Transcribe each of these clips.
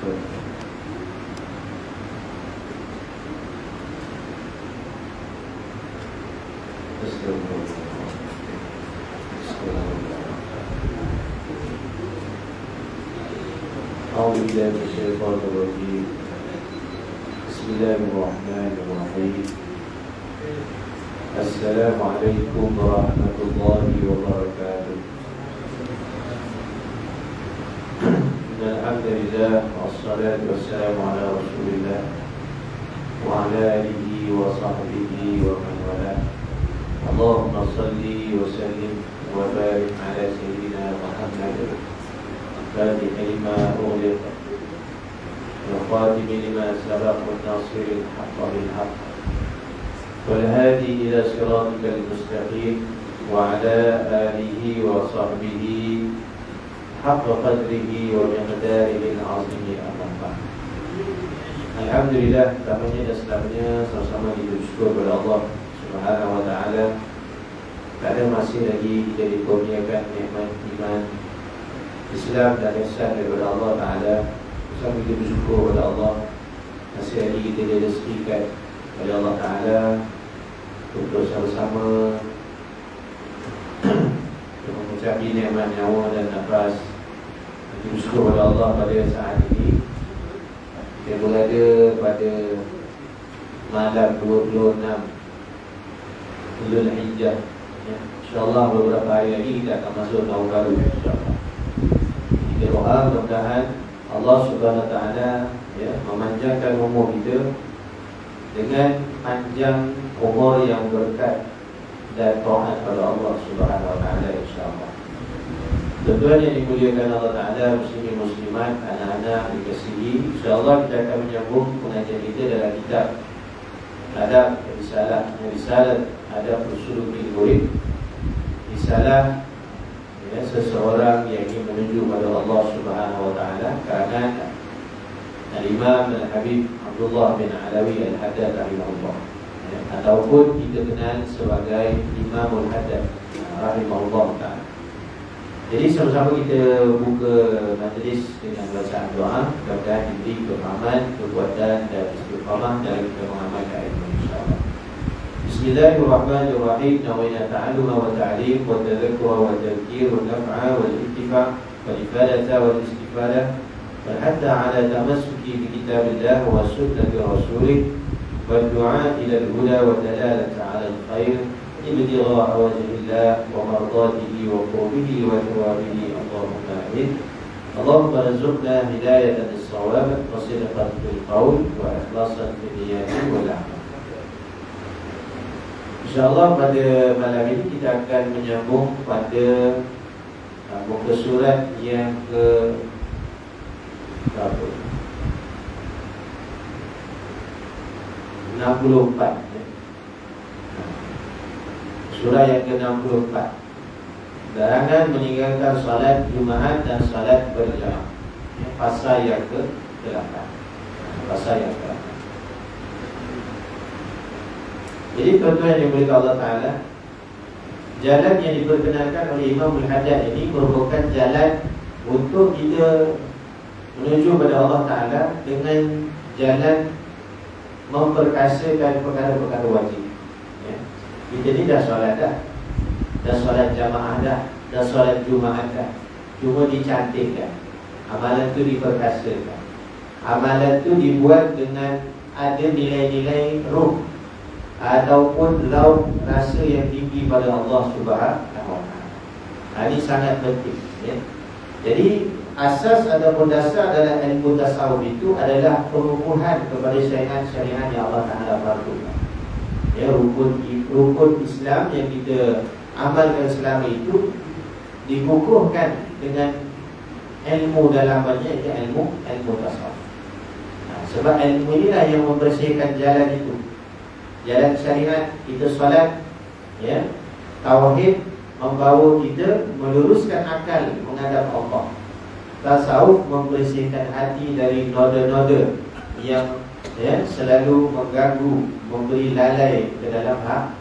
أعوذ بالله من الشيطان الرجيم. بسم الله الرحمن الرحيم. السلام عليكم ورحمة الله وبركاته. إن الحمد لله والصلاة والسلام على رسول الله وعلى آله وصحبه ومن والاه. اللهم صل وسلم وبارك على سيدنا محمد فاتح لما أغلق والخاتم لما سبق والناصر الحق بالحق والهادي إلى صراطك المستقيم وعلى آله وصحبه حق قدره ومقداره العظيم. أما بعد. Alhamdulillah, pertamanya dan selamanya sama-sama kita bersyukur kepada Allah Subhanahu wa ta'ala kerana masih lagi kita dikurniakan nikmat iman Islam dan ihsan daripada Allah Ta'ala. Bersama kita bersyukur kepada Allah masih lagi kita direzekikan oleh Allah Ta'ala untuk bersama-sama mengucapkan nikmat nyawa dan nafas. Kita bersyukur kepada Allah pada saat ini kita berada pada malam 26 Dhul Hijjah. InsyaAllah beberapa hari lagi kita akan masuk tahun baru. InsyaAllah kita doa mudah-mudahan Allah Subhanahu Wa Taala memanjangkan umur kita dengan panjang umur yang berkat dan taat pada Allah Subhanahu Wa Taala, insyaAllah. Tuan-tuan yang dimuliakan Allah Ta'ala, muslimin muslimat, anak-anak dikasihi, insyaAllah kita akan menyambung pengajian kita dalam kitab Adab Risalah Adab Usul Murid. Risalah seseorang yang ingin menuju pada Allah Subhanahu Wa Ta'ala, kerana Al-Imam Al-Habib Abdullah bin Alawi Al-Haddad rahimahullah, ataupun kita kenal sebagai Imamul Haddad rahimahullah ta'ala. Jadi sama-sama kita buka majlis dengan bacaan doa. Mudah-mudahan diberi kefahaman, kekuatan dan istiqamah dalam kita mengamalkan ilmu, insyaAllah. Bismillahirrahmanirrahim. Nawaitu ta'alluma wa ta'lim wa tadhakkura wa tadhkir wa naf'a wa al-ittifa' wa ifadata wa al-istifadah wa hatta ala tamassuki bi kitabillah wa sunnati rasulih wa du'a ila al-huda wa dalalata ala al-khair ibtigha wajhillah wa mardatihi wa qurbihi wa thawabihi. Allahumma amin. Allahumma rizqna hidayatan lis-shawab wa sidqan fil qawl wa ikhlasan fil niyyati wal a'mal. InsyaAllah pada malam ini kita akan menyambung pada muka surat yang ke berapa? 64. Surah yang ke-64, larangan meninggalkan salat Jumaat dan salat berjamaah. Pasal yang ke-8. Jadi tuan-tuan yang dimuliakan Allah Ta'ala, jalan yang diperkenalkan oleh Imam Al-Haddad ini merupakan jalan untuk kita menuju pada Allah Ta'ala dengan jalan memperkasakan perkara-perkara wajib. Kita ni dah solat dah solat jamaah dah solat Jumaat dah. Cuma dicantikkan, amalan tu diperkasakan, amalan tu dibuat dengan ada nilai-nilai ruh ataupun lauk rasa yang tinggi pada Allah Subhanahu Wa Taala. Ini sangat penting, ya. Jadi asas ataupun dasar dalam ilmu tasawuf itu adalah perukuhan kepada syariat yang Allah Ta'ala fardukan. Ya, rukun Islam yang kita amalkan selama itu dikukuhkan dengan ilmu dalamannya, iaitu ilmu tasawuf. Sebab ilmu inilah yang membersihkan jalan itu, jalan syariat. Kita solat, ya, tauhid membawa kita meluruskan akal menghadap Allah. Tasawuf membersihkan hati dari noda-noda yang selalu mengganggu, memberi lalai ke dalam hati.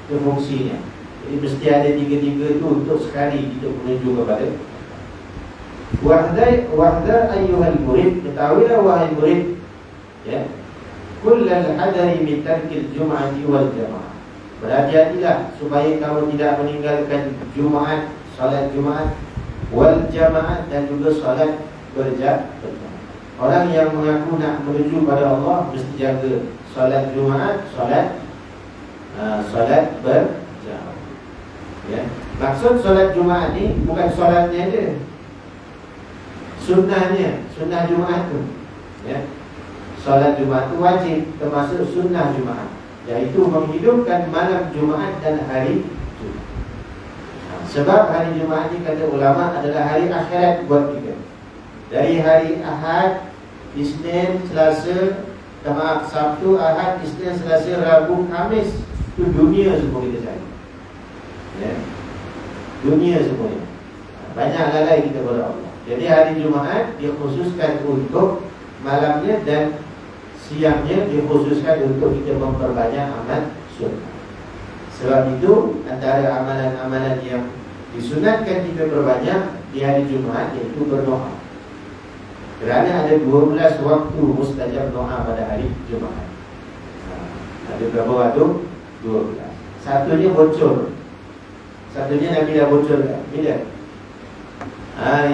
Itu fungsinya. Jadi mesti ada tiga-tiga itu untuk sekali kita menuju kepada Wahdar ayyuhal murid, ketahuilah wahai murid, ya, kullal hadari min tarkil jum'ati wal jamaah. Berhati-hatilah supaya kamu tidak meninggalkan Jumaat, salat Jumaat, wal jamaah, dan juga salat berjamaah. Orang yang mengaku nak menuju pada Allah mesti jaga salat Jumaat, salat berjamaah. Ya. Maksud salat Jumaat ni bukan salatnya je, sunnahnya, sunnah Jumaat tu, ya. Salat Jumaat tu wajib, termasuk sunnah Jumaat, iaitu menghidupkan malam Jumaat dan hari Jumaat. Sebab hari Jumaat ni kata ulama adalah hari akhirat buat kita. Dari hari Ahad, Isnin, Selasa, Sabtu, Ahad, Isnin, Selasa, Rabu, Khamis, itu dunia semua kita cari, ya. Dunia semuanya. Banyak lalai kita kepada Allah. Jadi hari Jumaat dikhususkan untuk malamnya, dan siangnya dikhususkan untuk kita memperbanyak amal sunnah. Sebab itu antara amalan-amalan yang disunatkan kita perbanyak di hari Jumaat iaitu berdoa. Kerana ada 12 waktu mustajab doa pada hari Jumaat. Ada berapa waktu? 12. Satunya bocor. Satunya Nabi dah bocorkan. Bila?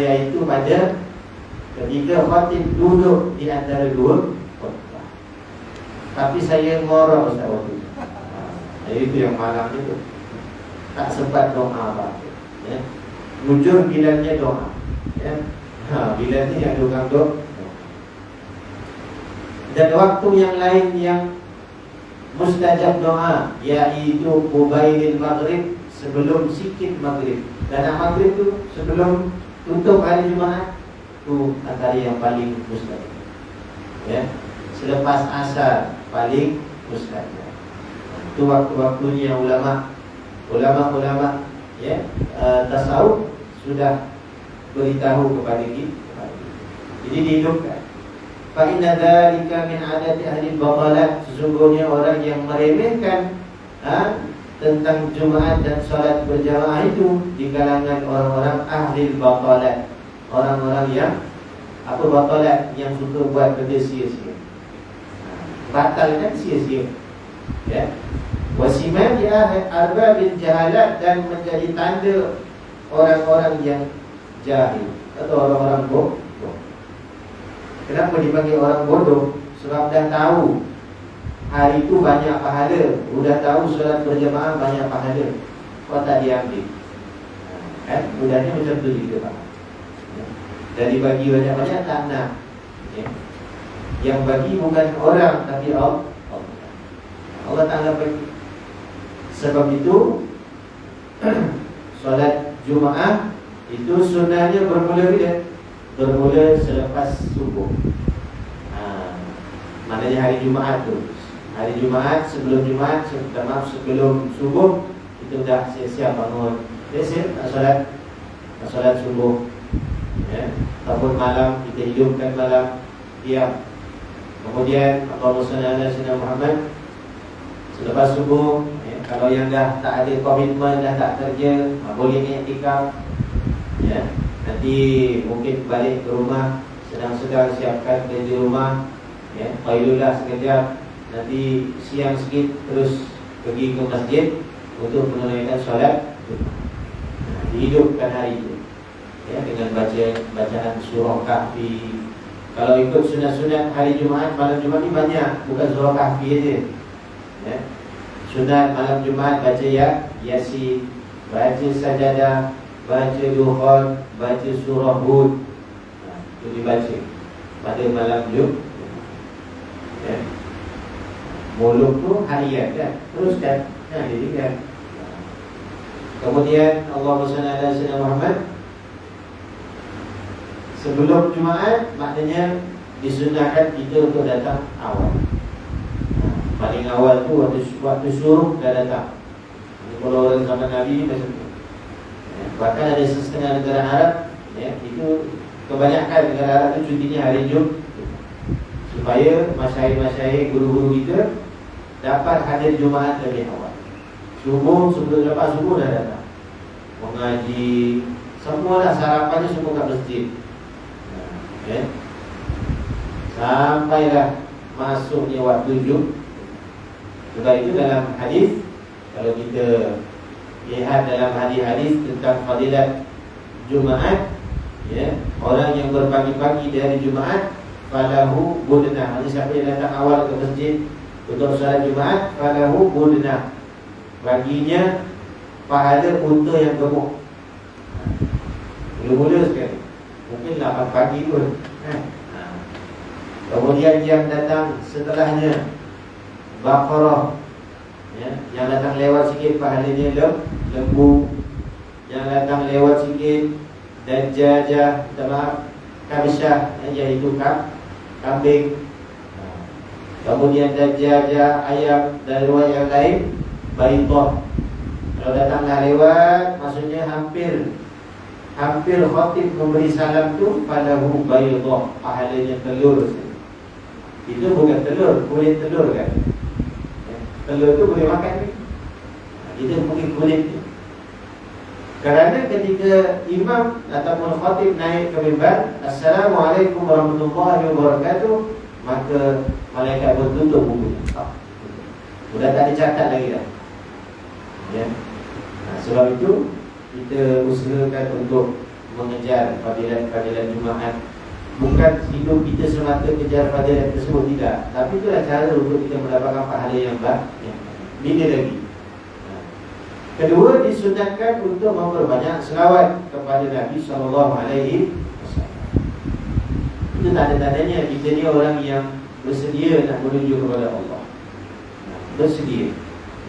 Iaitu pada ketika khatib duduk di antara dua khutbah. Tapi saya ngorok Ustaz waktu itu. Itu yang malam itu tak sempat doa apa-apa, ya. Mujur bilannya doa, ya. Bilan ni ada orang doa. Dan waktu yang lain yang mustajab doa iaitu qubailil maghrib, sebelum sikit maghrib. Dan maghrib tu sebelum tutup hari Jumaat, tu antara yang paling mustajab, ya. Selepas asar paling mustajab. Itu waktu-waktunya ulama, ya, tasawuf sudah beritahu kepada kita. Jadi dihidupkan. Fa inna dzalika min adati ahli batalat, sesungguhnya orang yang meremehkan tentang Jumaat dan salat berjamaah itu di kalangan orang-orang ahli batalat, orang-orang yang apa batalat, yang suka buat benda sia-sia. Batal kan sia-sia, ya. Wasiman di arbabil jahalat, dan menjadi tanda orang-orang yang jahil atau orang-orang bodoh. Kenapa dipanggil orang bodoh? Sebab dah tahu hari itu banyak pahala, sudah tahu solat berjamaah banyak pahala, kau tak diambil. Mudahnya macam tu juga, Pak. Jadi bagi banyak-banyak tak nak, ya. Yang bagi bukan orang, tapi Allah. Allah Ta'ala bagi. Sebab itu solat Jumaah itu sunnahnya bermula bila? Bermula selepas subuh. Maknanya hari Jumaat tu, hari Jumaat, sebelum Jumaat, sebelum subuh, itu dah siap-siap bangun. Siap solat subuh, ya. Ataupun malam, kita hidupkan malam, diam. Kemudian Allahumma shalli ala sayyidina Muhammad. Selepas subuh, ya, kalau yang dah tak ada komitmen, dah tak kerja, boleh i'tikaf, ya. Nanti mungkin balik ke rumah, sedang-sedang siapkan kerja rumah, ya, qailulah sekejap. Nanti siang sikit terus pergi ke masjid untuk menunaikan solat. Dihidupkan hari itu, ya, dengan bacaan surah Kahfi. Kalau ikut sunat-sunat hari Jumaat, malam Jumaat ni banyak, bukan surah Kahfi aja, ya. Sunat malam Jumaat baca Yasin, baca Sajadah, baca Duhan, baca surah Hud. Itu dibaca pada malam Jumaat, ya. Muluk tu harian kan, teruskan, dirikan. Kemudian Allahumma shalli ala sayyidina Muhammad. Sebelum Jumaat, maknanya disunahkan kita untuk datang awal. Paling awal tu waktu syuruk dah datang. Kalau orang zaman Nabi macam tu, ya. Bahkan ada setengah negara Arab, ya, itu kebanyakan negara Arab tu cutinya hari Jumaat, supaya masyayikh-masyayikh, guru-guru kita dapat hadir Jumaat lebih awal. Subuh, sebelum lepas subuh dah datang mengaji. Semua dah sarapannya semua kat masjid. ya. Sampailah masuknya waktu Jumat. Sebab itu dalam hadis, kalau kita lihat dalam hadis-hadis tentang fadilat Jumaat, ya, orang yang berpagi-pagi dari Jumaat falahu budnah. Maksudnya siapa yang datang awal ke masjid untuk salat Jumaat, falahu budnah, baginya pahala unta yang gemuk. Mula-mula sekali, mungkin 8 pagi pun, Kemudian yang datang setelahnya Baqarah, ya, yang datang lewat sikit pahalanya lembu. Yang datang lewat sikit Dajjajah, Kabsyah, iaitu kambing. Kemudian Dajjajah ayam, dan riwayat yang lain Baidah. Kalau datanglah lewat, maksudnya hampir khatib memberi salam tu falahu Baidah, pahalanya telur. Itu bukan telur, kulit telur kan. Telur tu boleh makan ni. Itu mungkin kulit ni. Kerana ketika imam ataupun khatib naik ke mimbar, Assalamualaikum warahmatullahi wabarakatuh, maka malaikat bertutup bukunya. Sudah tak dicatat lagi dah, ya. Sebab itu kita usahakan untuk mengejar fadilat Jumaat. Bukan hidup kita semata kejar fadilat tersebut, tidak. Tapi itulah cara untuk kita mendapatkan pahala yang banyak. Bila lagi. Kedua, disunatkan untuk memperbanyak selawat kepada Nabi SAW. Itu tanda-tandanya kita ni orang yang bersedia nak menuju kepada Allah. Bersedia,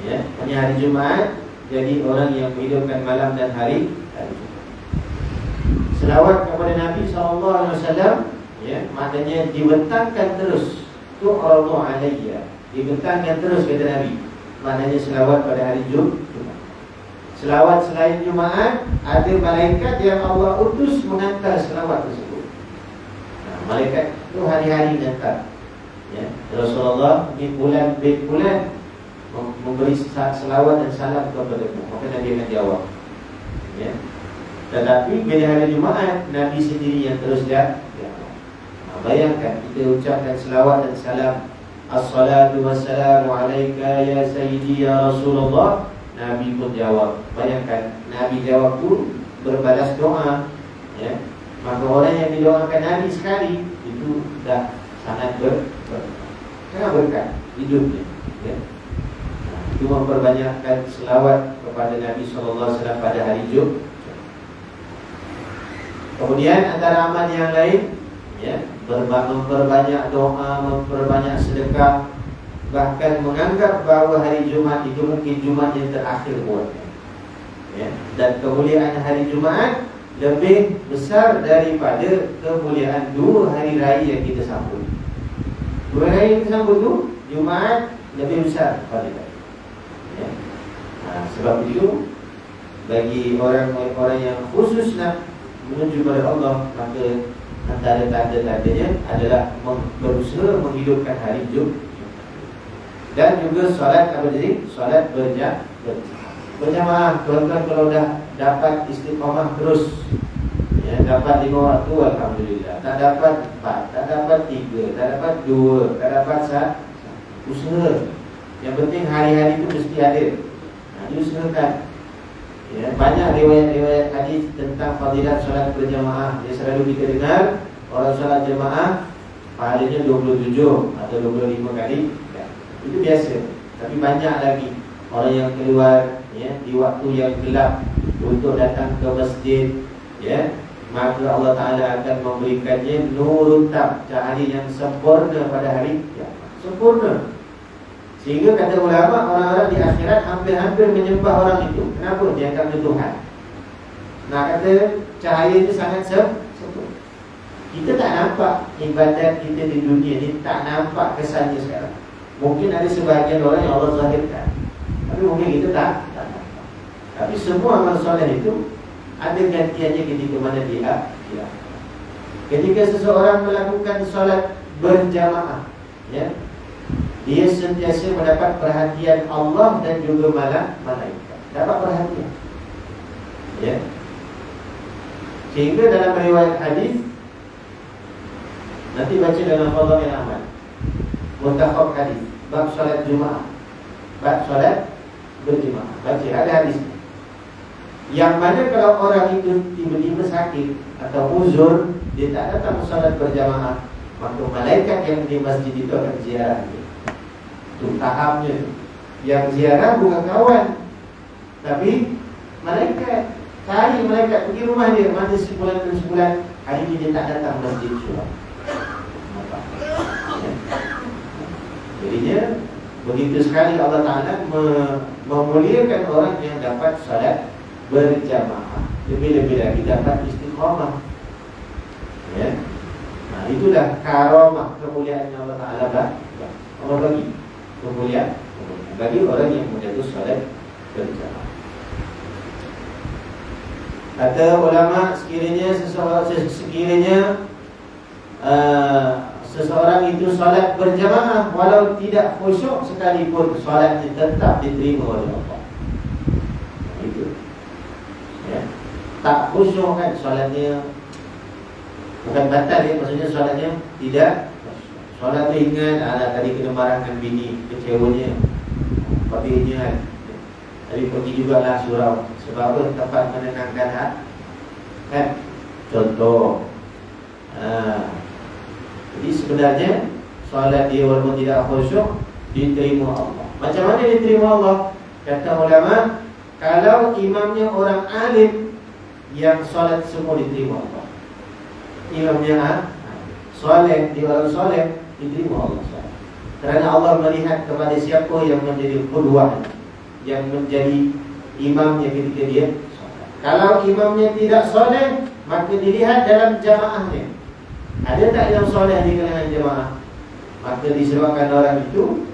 ya. Hanya hari Jumaat jadi orang yang menghidupkan malam dan hari Jumaat. Selawat kepada Nabi SAW, ya, maknanya dibentangkan terus. Tu'radu alayya, dibentangkan terus kata Nabi. Maknanya selawat pada hari Jumaat. Selawat selain Jumaat, ada malaikat yang Allah utus mengantar selawat tersebut. Malaikat itu hari-hari mengantar, ya. Rasulullah di bulan memberi selawat dan salam kepada Nabi, maka Nabi akan jawab, ya. Tetapi bila hari Jumaat, Nabi sendiri yang terus jawab. Bayangkan kita ucapkan selawat dan salam, Assalatu wassalamu alaika ya sayyidi ya Rasulullah, Nabi pun jawab. Bayangkan, Nabi jawab tu berbalas doa, ya. Maka orang yang didoakan Nabi sekali, itu dah sangat berkat hidupnya, ya. Itu memperbanyakkan selawat kepada Nabi SAW pada hari Jumaat. Kemudian antara amal yang lain, ya, memperbanyak doa, memperbanyak sedekah. Bahkan menganggap bahawa hari Jumaat itu mungkin Jumaat yang terakhir buatnya, ya. Dan kemuliaan hari Jumaat lebih besar daripada kemuliaan 2 hari raya yang kita sambut. 2 hari yang kita sambut tu, Jumaat lebih besar pada kita, ya. Sebab itu bagi orang-orang yang khusus nak menuju kepada Allah, maka antara tanda-tandanya adalah berusaha menghidupkan hari Jumaat. Dan juga solat apa jadi? Solat berjamaah. Tuan-tuan kalau dah dapat istiqamah terus, ya, dapat 5 waktu, alhamdulillah. Tak dapat 4, tak dapat 3, tak dapat 2, tak dapat 1, usaha. Yang penting hari-hari itu mesti ada. Diusahakan, ya. Banyak riwayat-riwayat hadis tentang fadilat solat berjamaah. Yang selalu kita dengar, orang solat jamaah pahalanya 27 atau 25 kali. Itu biasa. Tapi banyak lagi orang yang keluar, ya, di waktu yang gelap untuk datang ke masjid, ya, maka Allah Ta'ala akan memberikannya nurun tab, cahaya yang sempurna pada hari kiamat. Sempurna. Sehingga kata ulama, orang-orang di akhirat hampir-hampir menyembah orang itu. Kenapa? Dia akan Tuhan. Nak kata cahaya itu sangat sempurna. Kita tak nampak ibadat kita di dunia ni, tak nampak kesannya sekarang. Mungkin ada sebahagian orang yang Allah zahirkan, tapi mungkin kita tak nampak. Tapi semua amal soleh itu ada gantiannya ketika mana dia. Ketika seseorang melakukan solat berjamaah, ya, dia sentiasa mendapat perhatian Allah dan juga malaikat. Dapat perhatian, ya. Sehingga dalam riwayat hadis, Nanti baca dalam Fadhail Amal, Muntakhab hadis, bab solat Jumaat, bab solat berjemaah. Baca, ada hadis. Yang mana kalau orang itu tiba-tiba sakit atau uzur, dia tak datang solat berjamaah, maka malaikat yang di masjid itu akan ziarah dia. Itu tahamnya. Yang ziarah bukan kawan, tapi malaikat. Cari malaikat, pergi rumah dia, mana sebulan ke sebulan, hari ini dia tak datang masjid surah. Jadinya begitu sekali Allah Ta'ala memuliakan orang yang dapat salat berjamaah. Lebih-lebih lagi dapat istiqamah. Ya. Nah, itulah karamah, kemuliaan yang Allah Ta'ala Allah bagi kemuliaan bagi orang yang menjaga salat berjamaah. Kata ulama, sekiranya seseorang itu salat berjamaah walau tidak khusyuk sekalipun, salatnya tetap diterima oleh Allah. Itu. Ya. Tak khusyuk kan salatnya bukan batal ya, maksudnya salatnya tidak. Salat tu ingat tadi kena marah dengan bini, kecewanya, papinya tadi pergi jugalah surau. Sebab apa? Tempat menenangkan hati kan? Contoh jadi sebenarnya solat dia walaupun tidak khusyuk diterima Allah. Macam mana diterima Allah? Kata ulama, kalau imamnya orang alim yang solat semua diterima Allah. Imamnya soleh, dia orang soleh, diterima Allah. Kerana Allah melihat kepada siapa yang menjadi qudwah, yang menjadi imamnya ketika dia solat. Kalau imamnya tidak soleh, maka dilihat dalam jamaahnya. Ada tak yang soleh di kalangan jamaah? Maka disebabkan orang itu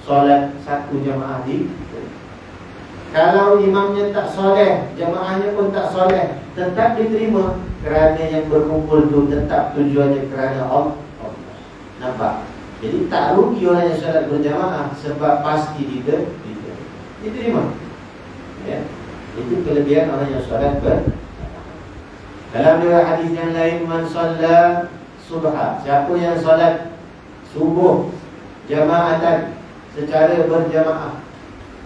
solat satu jamaah di. Kalau imamnya tak soleh, jamaahnya pun tak soleh, tetap diterima. Kerana yang berkumpul itu tetap tujuannya kerana Allah. Nampak? Jadi tak rugi orang yang solat berjamaah, sebab pasti diterima. Ya. Itu kelebihan orang yang solat berjamaah. Dalam dua hadis yang lain, man shalla subha, siapa yang solat subuh jamaatan secara berjamaah,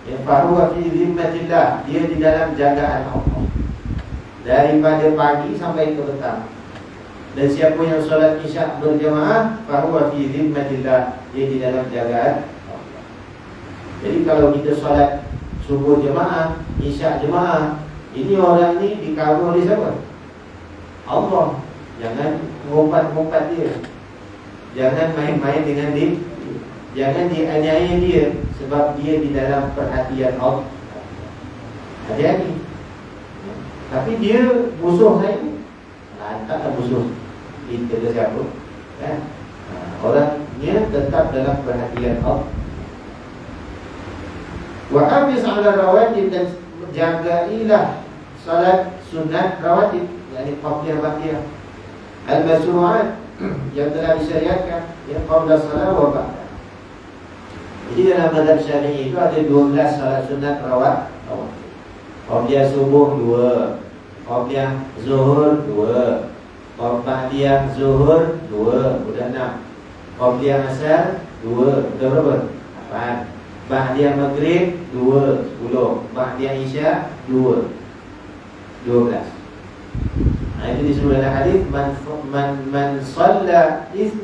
ya fahuwa fi zimmatillah, dia di dalam jagaan Allah daripada pagi sampai ke petang. Dan siapa yang solat isyak berjamaah, fahuwa fi zimmatillah, dia di dalam jagaan Allah. Jadi kalau kita solat subuh jamaah, isyak jamaah, ini orang ni dikawal oleh siapa? Allah. Jangan mengumpat-ngumpat dia, jangan main-main dengan dia, jangan dianiaya dia, sebab dia di dalam perhatian Allah. Hati-hati. Tapi dia musuh saya, taklah musuh kita ke siapa kan? Orangnya tetap dalam perhatian Allah. Wa hafiz ala rawatib, dan jagailah salat sunat rawatib, yakni qabliyah al-masru'at yang telah disyariatkan, yang qabla salat wa ba'da. Jadi dalam mazhab Syafi'i itu ada 12 salat sunat rawatib. Qabliyah subuh 2, qabliyah zuhur 2, ba'diyah zuhur 2, sudah 6. Qabliyah asar 2, sudah berapa? 8. Ba'diyah maghrib 2, 10. Ba'diyah isya 2, 12. Nah, itu disebut dalam hadis man shalla 12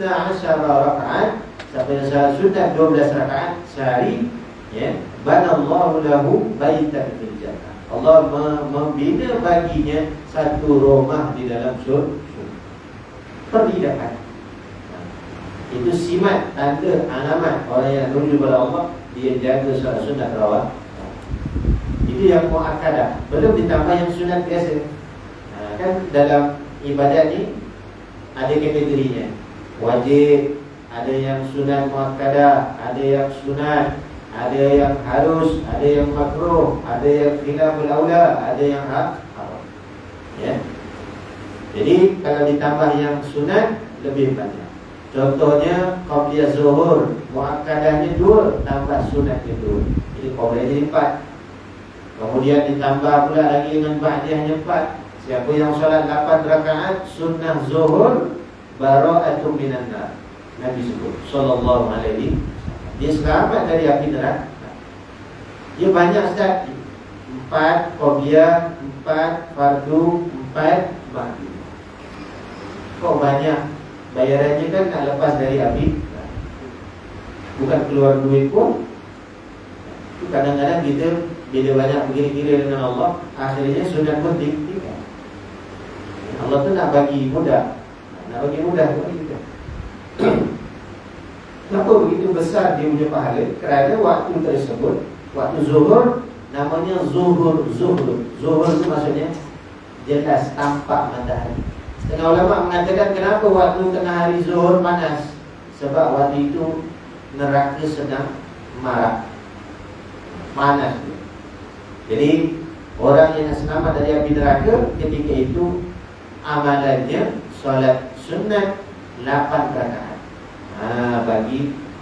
rakaat, siapa yang salat sunat 12 rakaat sehari, ya, banallahu lahu baitan fil jannah. Allah membina baginya satu rumah di dalam syurga. Perlidakan. Itu simat, tanda, alamat orang yang menuju kepada Allah, dia jaga salat sunat rawatib. Itu yang muakkadah, belum ditambah yang sunat biasa. Kan dalam ibadat ni ada kategorinya. Wajib, ada yang sunat muakkadah, ada yang sunat, ada yang harus, ada yang makruh, ada yang khilaful aula, ada yang haram. Ya. Jadi kalau ditambah yang sunat lebih banyak. Contohnya qabliyah zuhur, muakkadahnya 2 tambah sunatnya 2. Jadi qabliyah jadi 4. Kemudian ditambah pula lagi dengan ba'diyahnya 4. Siapa yang solat 8 rakaat sunnah zuhur, bara'atun minan nar. Nabi sebut sallallahu alaihi wasallam. Dia selamat dari api neraka. Dia banyak Ustaz. 4 qobliyah, 4 fardu, 4 ba'di. Kok banyak? Bayarannya kan nak lepas dari api, bukan keluar duit pun. Kadang-kadang kita bila banyak berkira-kira dengan Allah, akhirnya sunat pun tinggal. Allah tu nak bagi mudah, nak bagi mudah kepada kita. Kenapa begitu besar dia punya pahala? Kerana waktu tersebut, waktu zuhur, namanya zuhur. Zuhur itu maksudnya jelas tampak matahari. Setengah ulama mengatakan kenapa waktu tengah hari zuhur panas? Sebab waktu itu neraka sedang marah, panas. Jadi orang yang selamat dari api neraka ketika itu amalannya solat sunat 8 rakaat.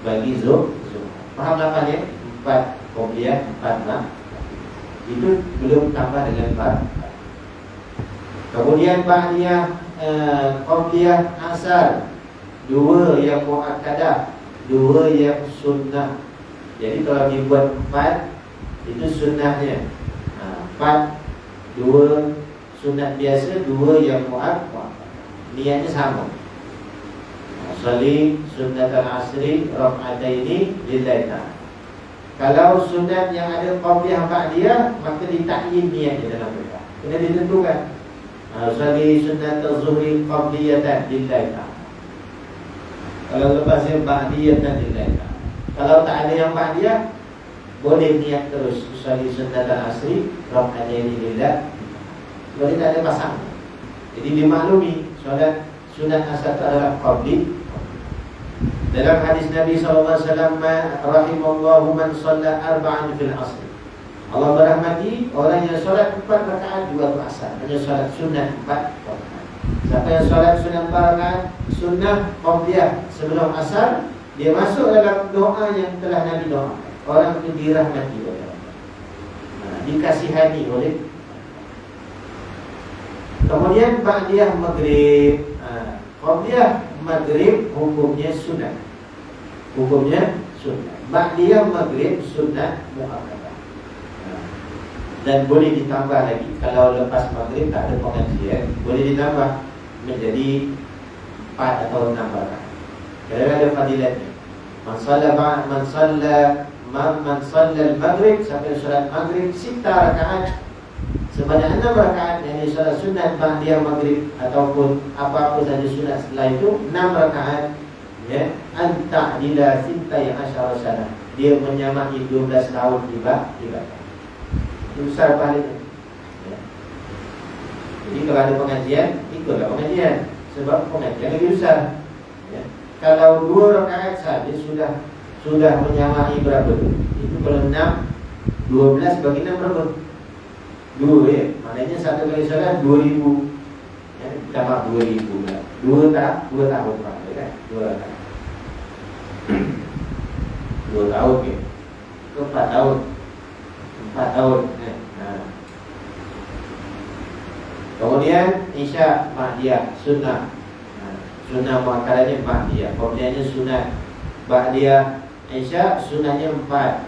Bagi zuhur. Faham 8 ya? 4 qobliyah, 4 ba'd. Itu belum tambah dengan ba'd. Kemudian ba'diyah, qobliyah, asar, 2 yang muakkadah, 2 yang sunnah. Jadi kalau dibuat 4 itu sunnahnya, 4, 2 sunat biasa, 2 yang muakkadah. Niatnya sama. Sali sunnat al-asri rak'ataini lillahi ta'ala. Kalau sunat yang ada qobliyah ba'diyah, maka ditakyin niatnya dalam mereka. Kena ditentukan. Sali sunnat al-zuhri qobliyatan lillahi ta'ala. Kalau lepasnya ba'diyatan lillahi ta'ala. Kalau tak ada yang ba'diyah, boleh niat terus sali sunnat al-asri rak'ataini lillahi. Boleh tak ada pasang. Jadi dimaklumi solat sunat asar adalah qabli. Dalam hadis Nabi SAW, rahimallahu man shalla arba'an fil asr. Allah merahmati orang yang solat 4 rakaat di waktu asar. Hanya solat sunat 4 rakaat. Siapa yang solat sunat 4 rakaat, sunnah qabliyah sebelum asar, dia masuk dalam doa yang telah Nabi doakan. Orang itu dirahmati oleh Allah, dikasihani oleh. Kemudian ba'diyah maghrib. Qabliyah maghrib hukumnya sunat. Hukumnya sunat. Ba'diyah maghrib sunat muakkadah. Dan boleh ditambah lagi. Kalau lepas maghrib tak ada pengajian, boleh ditambah menjadi 4 atau 6 rakaat. Kerana ada fadilatnya. Man shalla al-maghrib, sampai solat maghrib 6 rakaat sebanyak 6 rakaat, yang solat sunat ba'diyah maghrib ataupun apa-apa saja sunat setelah itu 6 rakaat, ya, anta'dila sintai asyara sana, dia menyamai 12 tahun ibadah. Itu besar pahalanya, ya. Jadi kalau ada pengajian, ikutlah pengajian, sebab pengajian lebih besar, ya. Kalau 2 rakaat saja sudah menyamai berapa tu? Itu kalau 6, 12 bagi 6 berapa? 2, ya. Maknanya satu kali solat 2000, ya, tambah 2000 lah. 2 tahun kan? 2 rakaat. 2 tahun ke? 4 tahun. 4 tahun, ya. Kemudian isya ba'diyah sunnah. Sunnah muakkadahnya ba'diyah, qobliyahnya sunat. Ba'diyah isya sunnahnya 4,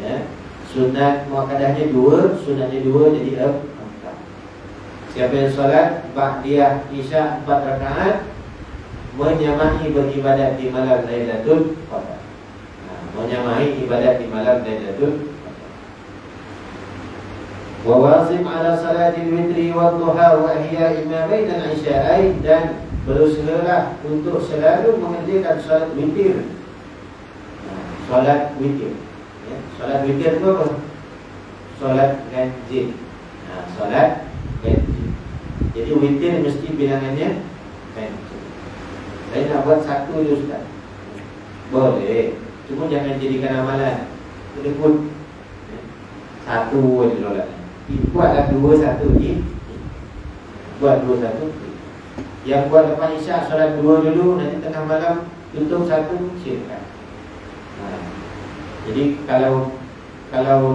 ya. Sunat muakkadahnya 2, sunatnya 2, jadi 4. Siapa yang solat ba'diyah isya 4 rakaat, menyamai beribadat di malam Lailatul Qadar. Menyamai ibadat di malam Lailatul Qadar. Wa wazim ala salatil witri wa duha wa ihya imamain al-isya'ain, dan berusahalah untuk selalu mengerjakan solat witir. Solat witir. Solat witir itu apa? Solat ganjil. Solat ganjil. Jadi witir mesti bilangannya ganjil. Saya nak buat 1 je Ustaz. Boleh. Cuma jangan jadikan amalan. Boleh pun 1 je solat. Buatlah 2, 1 ni. Buat 2, 1. Yang buat lepas isyak solat 2 dulu, nanti tengah malam tutup 1, silakan. Jadi kalau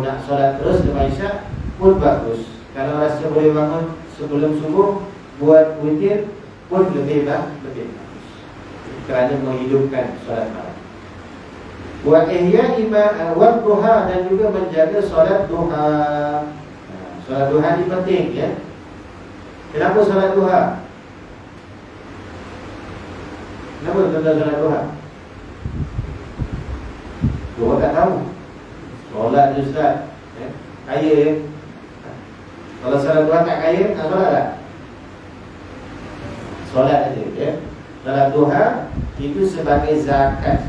nak solat terus lepas isyak pun bagus. Kalau rasa boleh bangun sebelum subuh, buat witir pun lebih bagus. kerana menghidupkan solat malam. Wa ihya wa duha, dan juga menjaga solat duha. Solat duha ini penting, ya. Kenapa solat duha? Kenapa tuan-tuan solat duha? Dua tak tahu. Solat je Ustaz, ya? Kaya, ya? Kalau solat duha tak kaya, tak solat tak? Solat saja, ya. Solat duha itu sebagai zakat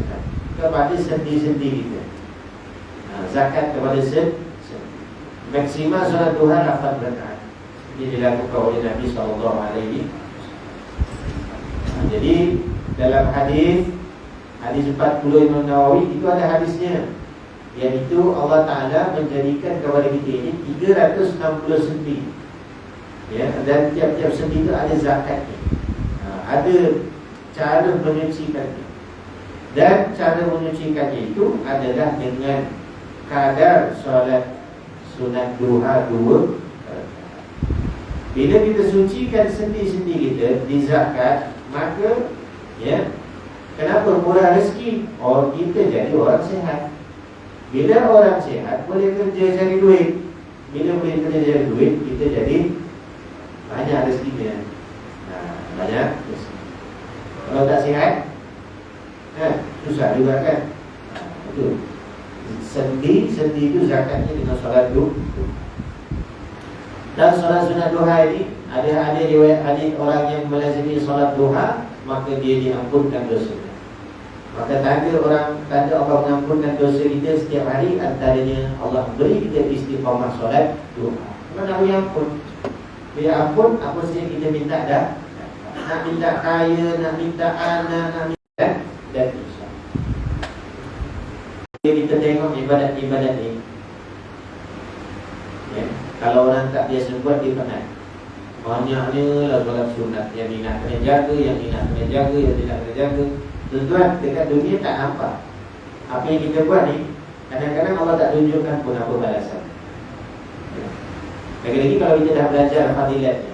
kepada sendi-sendi kita. Zakat kepada sendi. Maksimal solat duha 8 rakaat. Ini dilakukan oleh Nabi SAW. Jadi dalam hadis 40 Imam Nawawi itu ada hadisnya, iaitu Allah Ta'ala menjadikan kepada kita ini 360 sendi, ya, dan tiap-tiap sendi itu ada zakatnya. Ada cara menyucikannya, dan cara menyucikannya itu adalah dengan kadar solat sunat duha 2. Bila kita sucikan sendi-sendi kita di zakat, maka, ya, kenapa murah rezeki? Oh, kita jadi orang sihat. Bila orang sihat, boleh kerja cari duit. Bila boleh kerja cari duit, kita jadi banyak rezekinya. Banyak rezeki. Kalau tak sihat, susah juga kan. Itu sendi itu zakatnya dengan solat duha. Dan solat sunat duha ini ada riwayat hadis orang yang melazimi solat duha, maka dia diampunkan dosanya. Maka tanda Allah mengampunkan dosa kita setiap hari, antaranya Allah beri kita istiqamah solat duha. Mana boleh ampun? Dia ampun apa saja kita minta dah. Nak minta kaya, nak minta anak, nak minta dan insya. Kita tengok ibadat-ibadat ni, ya, kalau orang tak biasa buat, dia penat. Banyaknya lah solat sunat, yang ni nak kena jaga, yang ni nak kena jaga, yang ni nak kena jaga. Tuan-tuan, dekat dunia tak nampak apa yang kita buat ni. Kadang-kadang Allah tak tunjukkan pun apa balasan, ya. Lagi-lagi kalau kita dah belajar fadilatnya,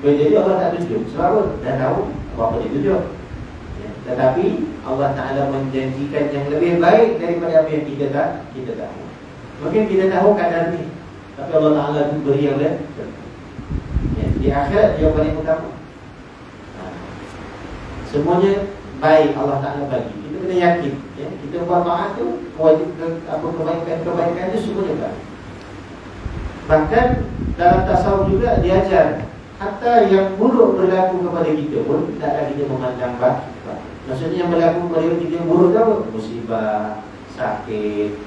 boleh jadi Allah tak tunjuk. Sebab dah tahu apa dia tunjuk, ya. Tetapi Allah Ta'ala menjanjikan yang lebih baik daripada apa yang kita tahu. Mungkin kita tahu kadar ni, tapi Allah Ta'ala itu beri yang lain, ya. Di akhirat dia paling utama. Semuanya baik Allah Ta'ala bagi. Kita kena yakin, ya. Kita buat taat tu, kebaikan itu semuanya baik. Bahkan dalam tasawuf juga diajar, hatta yang buruk berlaku kepada kita pun taklah kita memandang baik. Maksudnya yang berlaku kepada kita yang buruk apa? Musibah, sakit.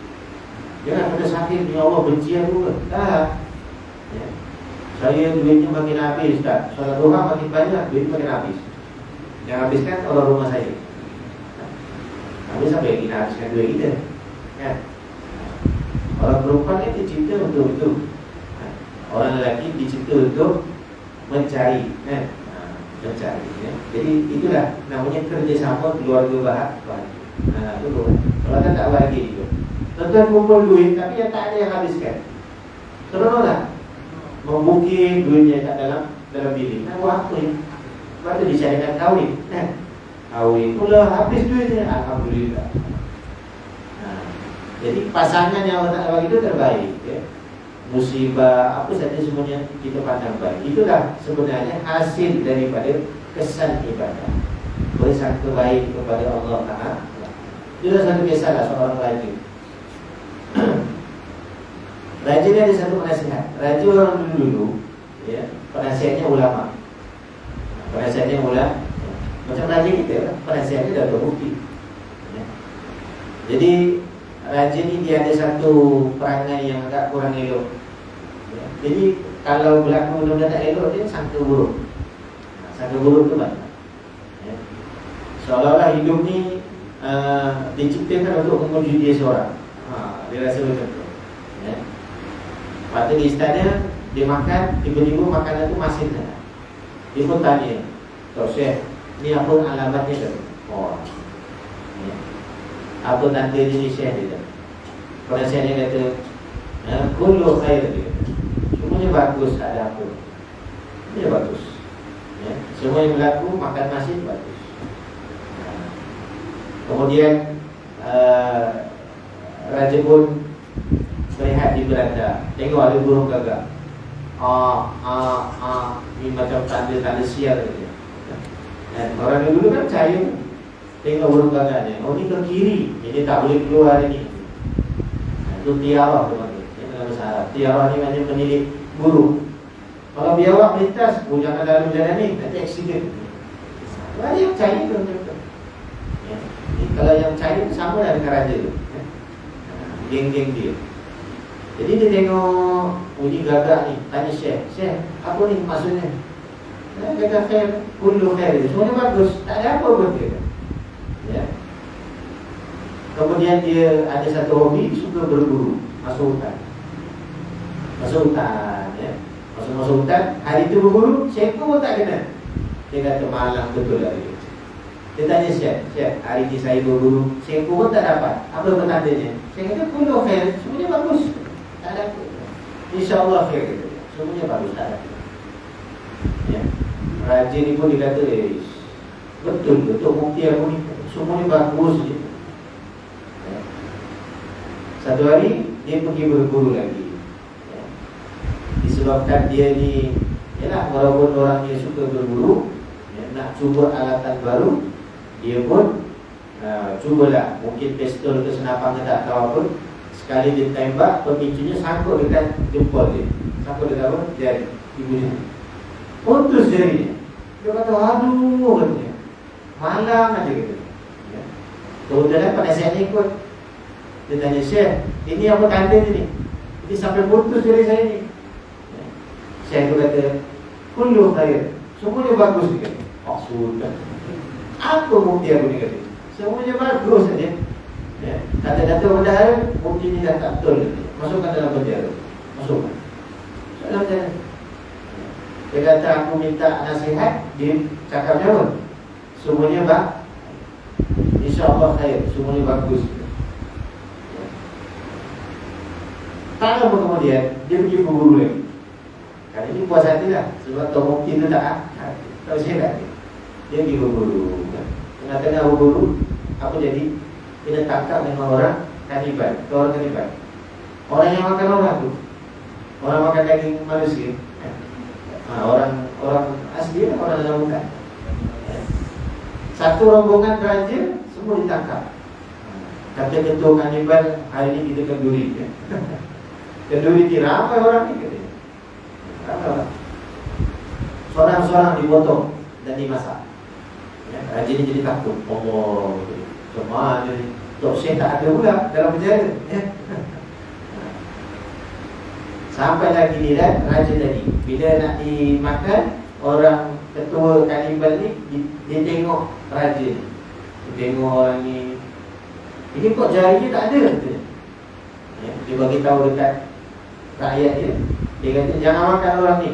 Jangan pada sakit, ya Allah benci aku ke? Tak, ya. Saya duitnya makin habis, tak? Solat duha makin banyak, duit makin habis. Yang habiskan orang rumah saya. Habis apa yang kita habiskan duit kita, ya? Orang perempuan ni dicipta untuk itu. Orang lelaki dicipta untuk mencari, ya? Mencari, ya? Jadi itulah namanya kerjasama keluarga bahagia. Itu kalau tak bahagia juga. Tuan-tuan kumpul duit, tapi yang tak ada yang habiskan. Seronoklah membukit duitnya tak dalam bilik. Nak buat apa ni? Lepas tu dicarikan kahwin, kahwin pula habis duitnya, alhamdulillah. Jadi pasangan yang Allah Ta'ala bagi itu terbaik, ya. Musibah apa saja semuanya kita pandang baik. Itulah sebenarnya hasil daripada kesan ibadah, bersangka baik kepada Allah Ta'ala. Itulah satu kisahlah seorang raja. Raja ni ada satu penasihat. Raja orang dulu, ya, penasihatnya ulama. Penasihatnya ulama, macam raja kita, penasihatnya dah terbukti, ya. Jadi raja ni dia ada satu perangai yang agak kurang elok, ya. Jadi kalau berlaku benda tak elok, dia sangka buruk. Sangka buruk tu banyak, ya. Seolah-olah hidup ni diciptakan untuk menguji dia seorang. Dia rasa macam tu, ya. Lepas tu di istana, dia makan, tiba-tiba makanan tu masin dah. Dia pun tanya, Tok Syekh, ni apa alamatnya tu? Oh, ya. Apa tanda ni Syekh dia? Penasihat dia kata, kullu khair dia. Semuanya bagus, tak ada apa. Semuanya bagus, ya. Semua yang berlaku, makan masin bagus. Kemudian raja pun melihat di beranda, tengok ada burung gagak. Ini macam tanda-tanda sial dia. Dan orang dulu kan percaya, tengok burung gagaknya, oh ini ke kiri, jadi tak boleh keluar ini. Itu tiarah teman-teman. Ini dalam bahasa Arab. Tiarah ni maknanya penilik burung. Kalau biawak melintas, jangan lalu jalan ni, nanti aksiden. Ada yang percaya tu macam tu. Ya. Kalau yang percaya sama lah dengan raja tu. Geng-geng dia. Jadi dia tengok bunyi gagak ni, tanya Syekh, apa ni maksudnya? Kata khair, kullu khair. Semuanya bagus, tak ada apa pun dia. Ya. Kemudian dia ada satu hobi, suka berburu, masuk hutan. Masuk hutan, ya. Masuk hutan, hari itu berburu, Syekh pun tak kena. Dia kata malang betul lah dia. Dia tanya Syekh, hari ini saya berburu, Syekh pun tak dapat. Apa petandanya? Syekh kata kullu khair, semuanya bagus. Tak ada apa. InsyaAllah khair kata dia. Semuanya bagus, tak ada apa. Ya. Raja ni pun dia kata, betul bukti aku ni, semuanya bagus je. Ya. Satu hari dia pergi berburu lagi. Ya. Disebabkan dia ni, yalah, walaupun orang yang suka berburu, ya, nak cuba alatan baru, dia pun cubalah. Mungkin pistol ke senapang ke tak tahu apa. Sekali dia tembak, pemicunya sangkut dekat jempol dia. Sangkut dekat apa? Jari ibunya. Putus jarinya. Dia kata, aduh, katanya, malam aja gitu. Ya. Kemudian penasihat ni ikut. Dia tanya, Syekh, ini apa tanda ni? Ini sampai putus jari saya ni. Ya. Syekh tu kata, kullu khair, semuanya bagus dia kata. Oh sudah. Apa bukti aku ni kata? Semuanya bagus saja. Ya. Kata-kata padahal bukti ni dah tak betul. Masukkan dalam penjara. Masukkan dalam penjara. Dia kata aku minta nasihat, dia cakapnya apa? Semuanya baik. InsyaAllah khair, semuanya bagus. Ya. Tak lama kemudian dia pergi berburu lagi. Kali ini puas hati lah. Sebab tahu bukti itu tak tahu saya tak. Dia pergi berburu. Tengah-tengah berburu, apa jadi? Dia tangkap dengan orang kanibal. Orang kanibal, orang yang makan orang tu, orang makan daging manusia. Orang asli, orang dalam bukan. Satu rombongan raja semua ditangkap. Kata ketua kanibal, hari ini kita kenduri. Kenduri ni ramai orang ni katanya. Ramai orang. Seorang-seorang dipotong dan dimasak. Raja ni jadi takut. Allah, kemana ni? Tok Syekh tak ada pula dalam penjara. Sampailah giliran raja tadi. Bila nak dimakan, orang ketua kanibal ni dia tengok raja ni. Dia tengok orang ni, ini kok jarinya tak ada katanya. Ya, dia bagi tahu dekat rakyat dia. Dia kata jangan makan orang ni,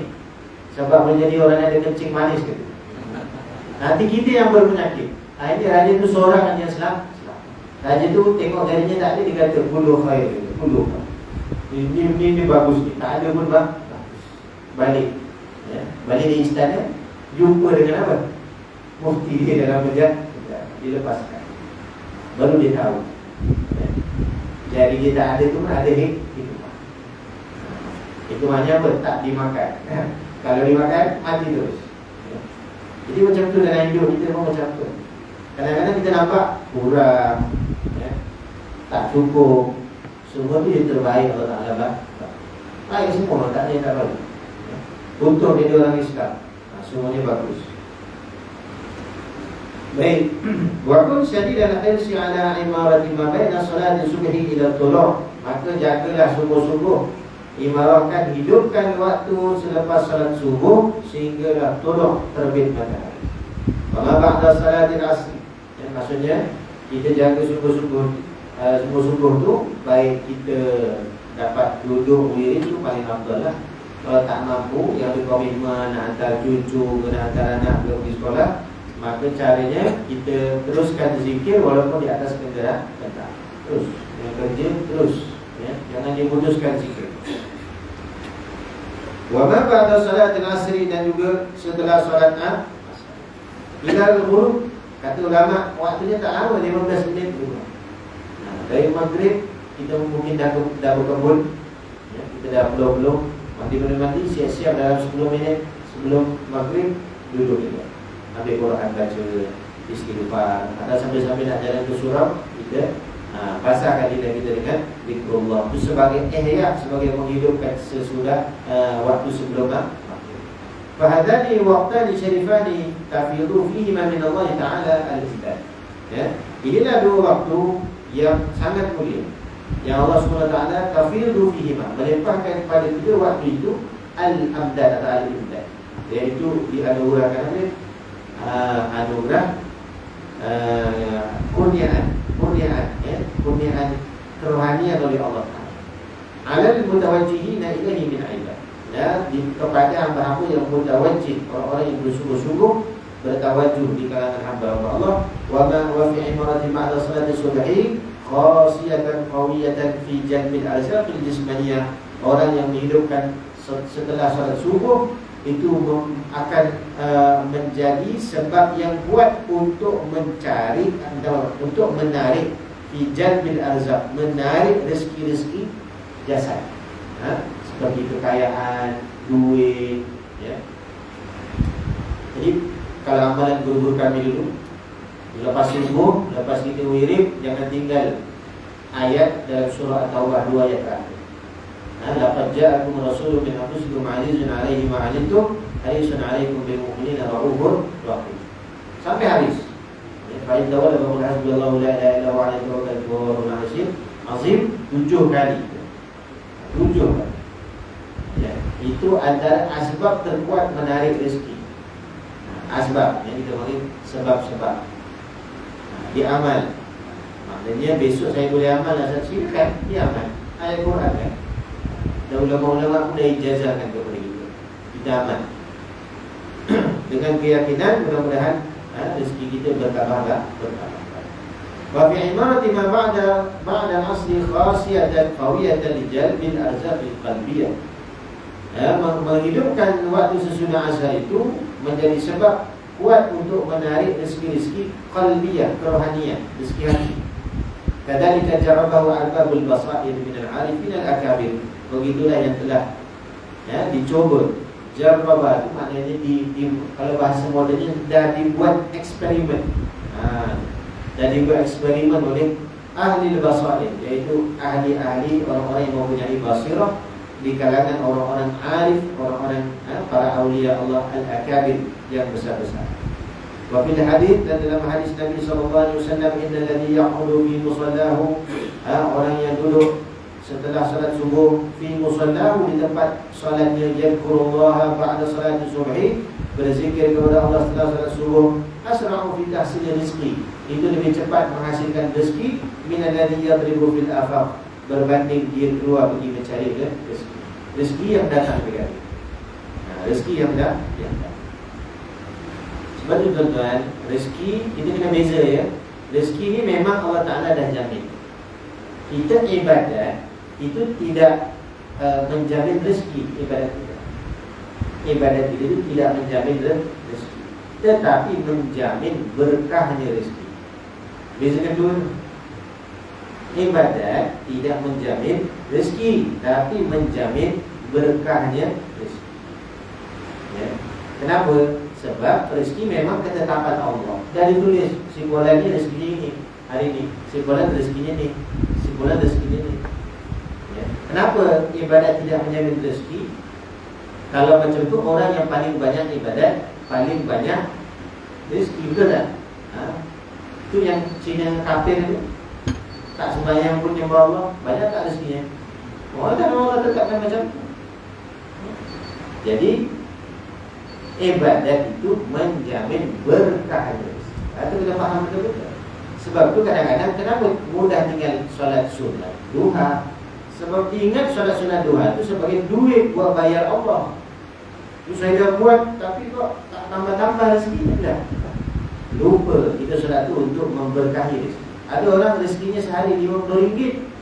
sebab menjadi orang yang ada kencing manis kata. Nanti kita yang berpenyakit. Ini raja tu seorang yang Islam. Raja tu tengok jarinya tak ada, dia kata kullu khair, kullu khair. Ini bagus ni, tak ada pun bagus. Balik, ya, balik di istana, jumpa dengan apa? Mufti dia dalam penjara, dilepaskan. Baru dia tahu, ya, jari dia tak ada tu pun ada hikmah. Hikmahnya apa? Tak dimakan. Kalau dimakan, mati terus. Ya. Jadi macam tu dalam hidup kita pun macam tu. Kadang-kadang kita nampak kurang, ya, tak cukup. Semua tu yang terbaik Allah Ta'ala. Baik semua, tak ada yang tak baik. Untuk jadi orang Islam, semuanya bagus. Baik. Waqul syadidan al-hirsi ala imarati ma baina salati subhi ila thuluh. Maka jagalah sungguh-sungguh imarahkan, hidupkan waktu selepas salat subuh sehinggalah thuluh, terbit matahari. Wa ba'da salatil asr. Maksudnya kita jaga sungguh-sungguh. Sungguh-sungguh tu baik kita dapat duduk wirid tu paling afdal lah. Kalau tak mampu, yang berkomitmen nak hantar cucu, nak hantar anak pergi sekolah, maka caranya kita teruskan zikir walaupun di atas kenderaan. Terus, yang kerja terus, ya, jangan diputuskan zikir. Wa ma ba'da salatil asri, dan juga setelah solat asar. Ila al-ghurub Kata ulama, waktunya tak lama, 15 minit dulu. Dari maghrib kita mungkin dah berkebun, ya, kita dah belum mandi, siap-siap dalam 10 minit sebelum maghrib duduk kita ambil Quran, baca istighfar, atau sambil-sambil nak jalan ke surau kita pasangkan diri kita dengan zikrullah. Itu sebagai ihya, sebagai menghidupkan sesudah waktu sebelum maghrib. Fahadani waqtani syarifani tafidu fihi min Allah Ta'ala al-ibadah. Ya, inilah dua waktu yang sangat mulia yang Allah SWT tafidu fihi, melimpahkan kepada kita waktu itu al-amdad atau al-imdad, iaitu dianugerahkan oleh anugerah kurniaan kerohanian oleh Allah Taala. Alal mutawajjihina ilaihi min ibad, ya, kepada hamba-hamba yang mutawajjih, orang-orang yang bersungguh-sungguh bertawajuh di kalangan hamba Allah. Wa fi imarati ma'da salati subhi khasiyatan qawiyatan fi jalbil arzaqil jismaniyah, orang yang menghidupkan setelah salat subuh itu akan menjadi sebab yang kuat untuk mencari atau untuk menarik ijal bil arzak, menarik rezeki-rezeki jasad, seperti kekayaan, duit, ya. Jadi kalau amalan guru-guru kami dulu, lepas subuh, lepas kita wirid, jangan tinggal ayat dalam surah At-Taubah 2 ayat terakhir. Laqad ja'akum rasulun min anfusikum 'azizun 'alaihi ma 'anittum harisun 'alaikum bil mu'minina ra'ufur rahim. Sampai habis. Fa inna wala qul hasbunallahu la ilaha illa huwa 'alaihi tawakkaltu wa huwa rabbul azim 7 kali. 7 kali. Ya, itu antara asbab terkuat menarik rezeki. Asbab yang kita panggil sebab-sebab. Diamal. Maknanya besok saya boleh amal asal silakan diamal. Ayat Quran kan. Dan ulama-ulama pun dah ijazahkan kepada kita. Kita amal dengan keyakinan, mudah-mudahan rezeki kita bertambah. Wa fi imarati ma ba'da al-asli khasiyatan qawiyatan li jalbil arzaqil qalbiyah. Menghidupkan waktu sesudah asar itu menjadi sebab kuat untuk menarik rezeki-rezeki qalbiyah, kerohanian, rezeki hati. Kadzalika jarabahu albabul basair min al-arifin al-akabir. Begitulah yang telah dicoba. Jarabah itu maknanya kalau bahasa modennya dah dibuat eksperimen. Dah dibuat eksperimen oleh ahli basair, iaitu ahli-ahli, orang-orang yang mempunyai basirah di kalangan orang-orang arif, orang-orang para awliya Allah al-akabir yang besar-besar. Wa fil hadis, dan dalam hadis Nabi sallallahu alaihi wasallam, innal ladzi yaqudu fi musallahu, orang yang duduk setelah salat subuh fi musallahu, di tempat salatnya, yadhkurullaha ba'da salati subhi, berzikir kepada Allah setelah salat subuh, asra'u fi tahsil rizqi, itu lebih cepat menghasilkan rezeki min alladzi yadribu fil afaq, berbanding dia keluar pergi mencari rezeki. Rezeki yang datang kepada dia. Rezeki yang datang. Sebab itu tuan-tuan, rezeki kita kena beza, ya. Rezeki ni memang Allah Ta'ala dah jamin. Kita ibadat itu tidak menjamin rezeki. Ibadat kita itu tidak menjamin rezeki, tetapi menjamin berkahnya rezeki. Beza kedua, ibadat tidak menjamin rezeki, tapi menjamin berkahnya rezeki. Ya. Kenapa? Sebab rezeki memang ketetapan Allah. Dah ditulis, si bulan ni rezekinya ini, hari ni si bulan rezekinya ni, si bulan rezekinya ni. Ya. Kenapa ibadat tidak menjamin rezeki? Kalau macam tu, orang yang paling banyak ibadat, paling banyak rezeki, betul tak? Itu yang Cina kafir itu, tak sembahyang pun nyembah Allah, banyak tak rezekinya? Orang Allah tetapkan macam tu. Jadi ibadat itu menjamin berkah rezeki. Itu kita faham betul-betul. Sebab tu kadang-kadang kenapa mudah tinggal solat sunat duha? Sebab ingat solat sunat duha itu sebagai duit buat bayar Allah. Itu saya dah buat, tapi kok tak tambah-tambah rezekinya dah. Lupa kita solat tu untuk memberkahi rezeki. Ada orang rezekinya sehari RM50,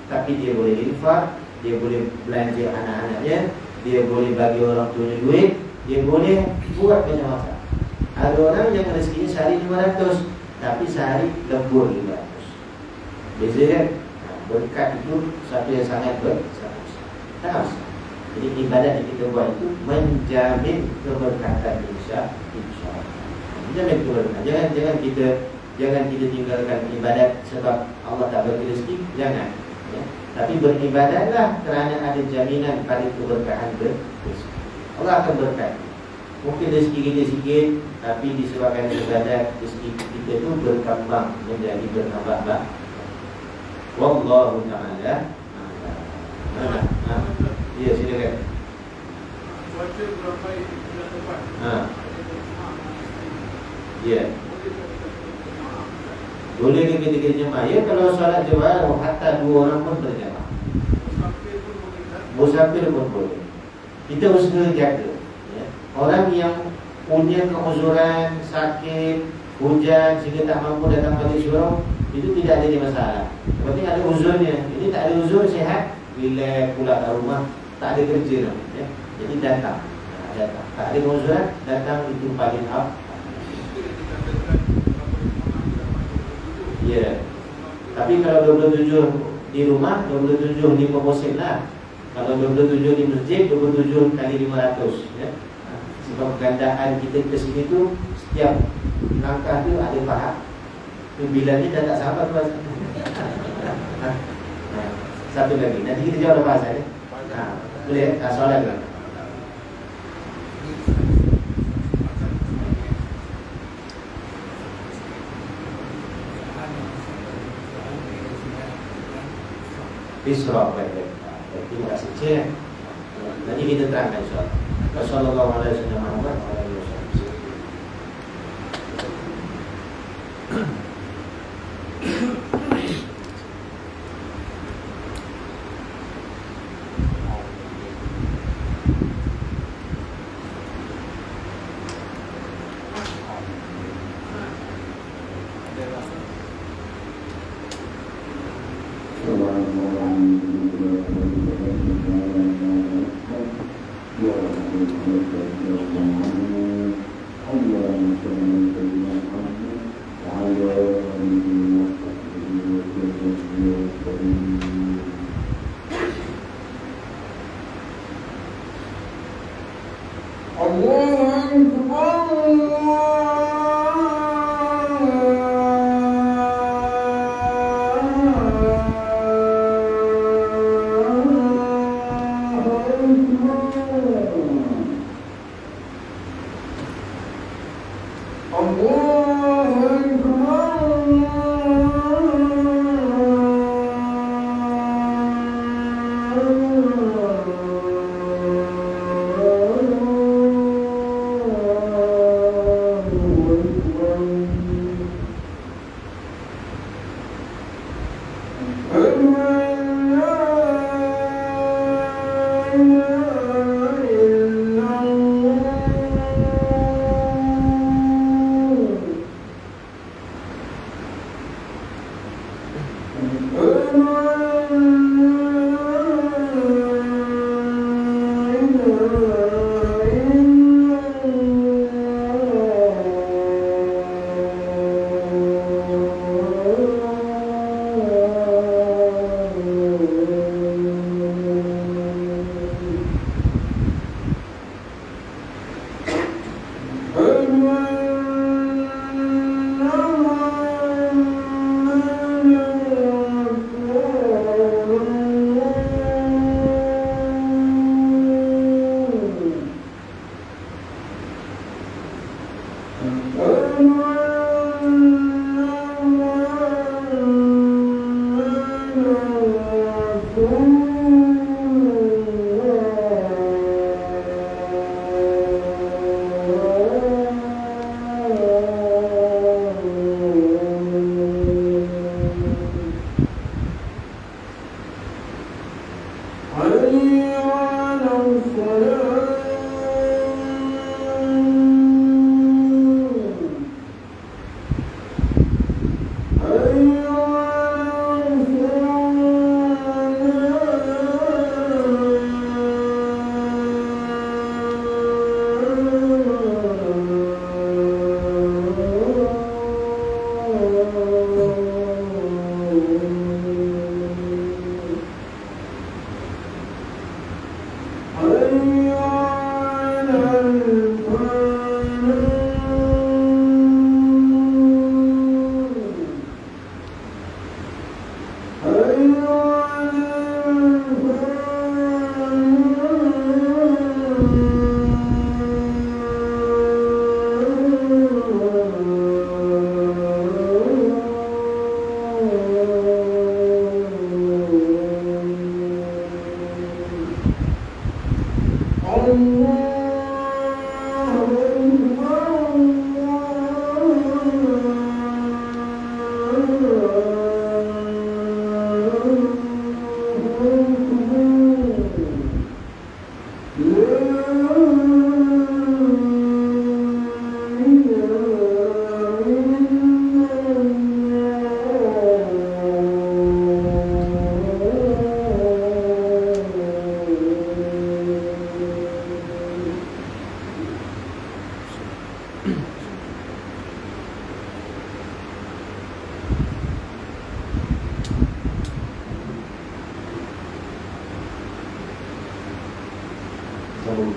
tapi dia boleh infak, dia boleh belanja anak-anaknya, dia boleh bagi orang tuanya duit, dia boleh buat banyak macam. Ada orang yang rezekinya sehari 500, tapi sehari lembur 500. Beza kan? Berkat itu satu yang sangat besar. Tak usah. Jadi ibadat yang kita buat itu menjamin keberkatan, insya-Allah. Menjamin keberkatan. Jangan kita tinggalkan ibadat sebab Allah tak bagi rezeki. Jangan. Ya. Tapi beribadatlah kerana ada jaminan pada keberkahan rezeki. Allah akan berkati. Mungkin rezeki kita sikit, tapi disebabkan ibadat rezeki kita itu berkembang menjadi bertambah. Wallahu ta'ala. Ya, silakan. Cuaca beramai bulan depan. Ya. Boleh ke kita jemaah? Ya, kalau solat jemaah hatta 2 orang pun berjemaah. Musafir pun boleh. Kita usaha jaga. Ya. Orang yang punya keuzuran, sakit, hujan sehingga tak mampu datang balik syurau, itu tidak ada masalah. Yang penting ada uzurnya. Ini tak ada uzur, sihat, bila pulang ke rumah, tak ada kerja, ya. Jadi datang. Tak ada keuzuran, datang itu paling up. Ya. Tapi kalau 27 di rumah, 27 5% lah. Kalau 27 di masjid, 27 kali 500, ya. Sebab gandaan kita ke sini tu setiap langkah tu ada faham. Bilangnya dah tak sabar tu. Satu lagi. Nanti kita jawab bahasa ya. Boleh? Soalan ke? Isra' baik-baik. Terima kasih. Cik. Nanti kita terangkan insya-Allah. Wassalamualaikum warahmatullahi wabarakatuh.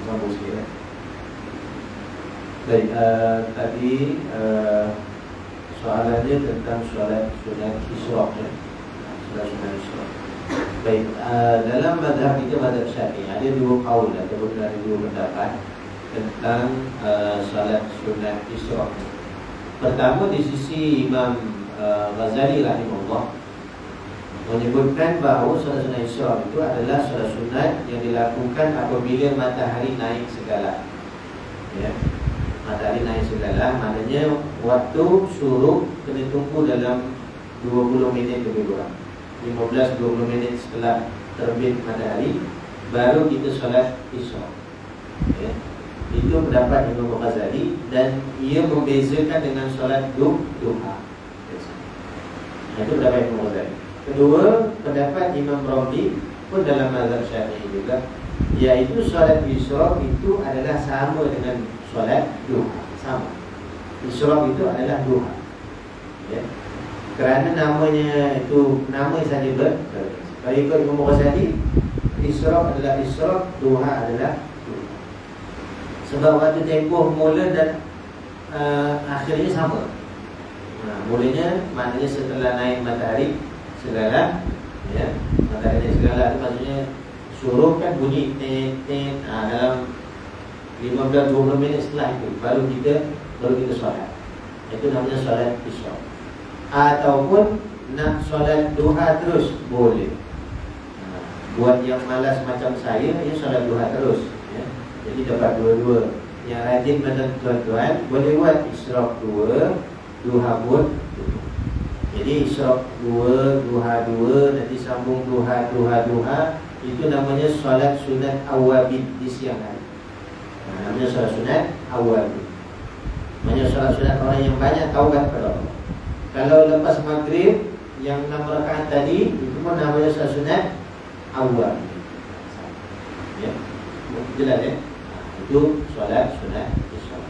sambung sikit ya. Baik, tadi soalannya tentang solat sunat Isyraq ya. Solat sunat Isyraq. Baik, dalam mazhab kita, mazhab Syafi'i, ada dua qaul ataupun ada dua pendapat tentang solat sunat Isyraq. Pertama, di sisi Imam Ghazali rahimahullah menyebutkan bahawa solat sunat Isyraq itu adalah solat sunat yang dilakukan apabila matahari naik segala. Ya, matahari naik segala, maknanya waktu syuruk kena tunggu dalam 20 minit lebih kurang, 15-20 minit setelah terbit matahari baru kita solat Isyraq. Ya, itu pendapat Imam Ghazali dan ia membezakan dengan solat duha. Itu pendapat Imam Ghazali. Kedua, pendapat Imam Romli pun dalam mazhab Syafi'i juga, iaitu solat Isyraq itu adalah sama dengan solat duha. Sama. Isyraq itu adalah duha. Ya. Kerana namanya itu nama saja berbeza. Kalau ikut Imam Ghazali, Isyraq adalah Isyraq, duha adalah duha. Sebab waktu tempoh mula dan akhirnya sama. Mulanya maknanya setelah naik matahari segala, ya, matahari segala itu maksudnya syuruk kan bunyi tet dalam 15-20 minit setelah itu baru kita solat. Itu namanya solat Isyraq. Ataupun nak solat duha terus boleh. Buat yang malas macam saya, ya solat duha terus, ya. Jadi dapat dua-dua. Yang rajin macam tuan-tuan boleh buat Isyraq 2, duha pun 2. Jadi Isyraq 2, duha 2, nanti sambung duha. Itu namanya solat sunat awabid di siang hari. Namanya solat sunat awabid. Namanya solat sunat orang yang banyak taubat kepada Allah. Kalau lepas maghrib yang 6 rakaat tadi, itu pun namanya solat sunat awabid. Ya, jelas ya. Itu solat sunat Isyraq.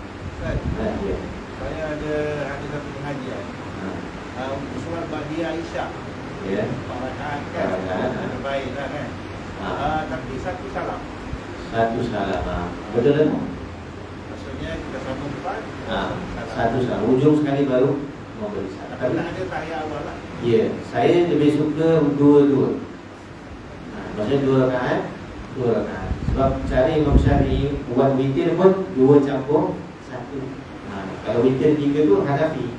Ya. Saya ada satu pengajian. Untuk solat Ba'diyah Isyak. Ya. 4 rakaat kan. Ada baiklah kan. Tapi satu salam. Satu salam. Betul tak? Maksudnya kita sambung 4. Satu salam. Ujung sekali baru memberi salam. Tapi nak ada tahiyat awal lah. Ya, saya lebih suka dua-dua. Maksudnya 2 rakaat, 2 rakaat. Sebab cara Imam Syafi'i buat witir pun 2 campur 1. Kalau witir 3 tu Hanafi.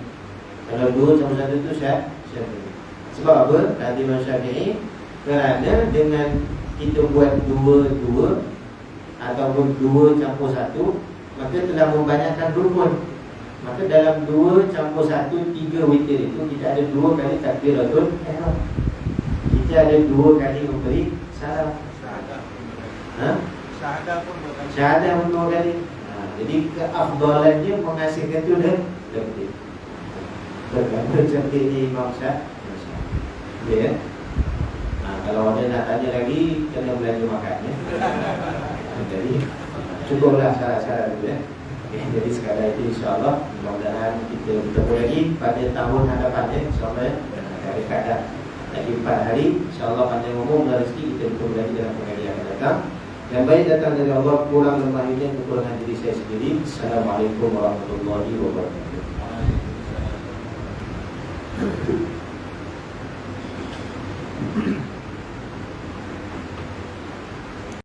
Kalau 2 campur 1 tu Syafi'i. Sebab apa? Kata Imam Syafi'i, kerana dengan kita buat 2-2 ataupun 2 campur 1, maka telah membanyakkan rukun. Maka dalam 2 campur 1, 3 witir itu kita ada 2 kali takbiratul ihram. Kita ada 2 kali memberi salam. Syahadah pun 2 kali. Syahadah pun 2 kali. Jadi keafdalannya menghasilkan itu lebih. Berkata seperti ini Imam Syafi'i. Ya. Kalau ada nak tanya lagi, kena belanja makan ya. Jadi cukuplah syarat-syarat itu ya. Jadi sekadar itu insyaAllah mudah-mudahan kita bertemu lagi pada tahun hadapannya insyaAllah ya. Dari kadar lagi 4 hari insyaAllah panjang umur dan rezeki kita bertemu lagi dalam pengajian yang akan datang. Yang baik datang dari Allah, kurang lemah ini kekurangan diri saya sendiri. Assalamualaikum warahmatullahi wabarakatuh.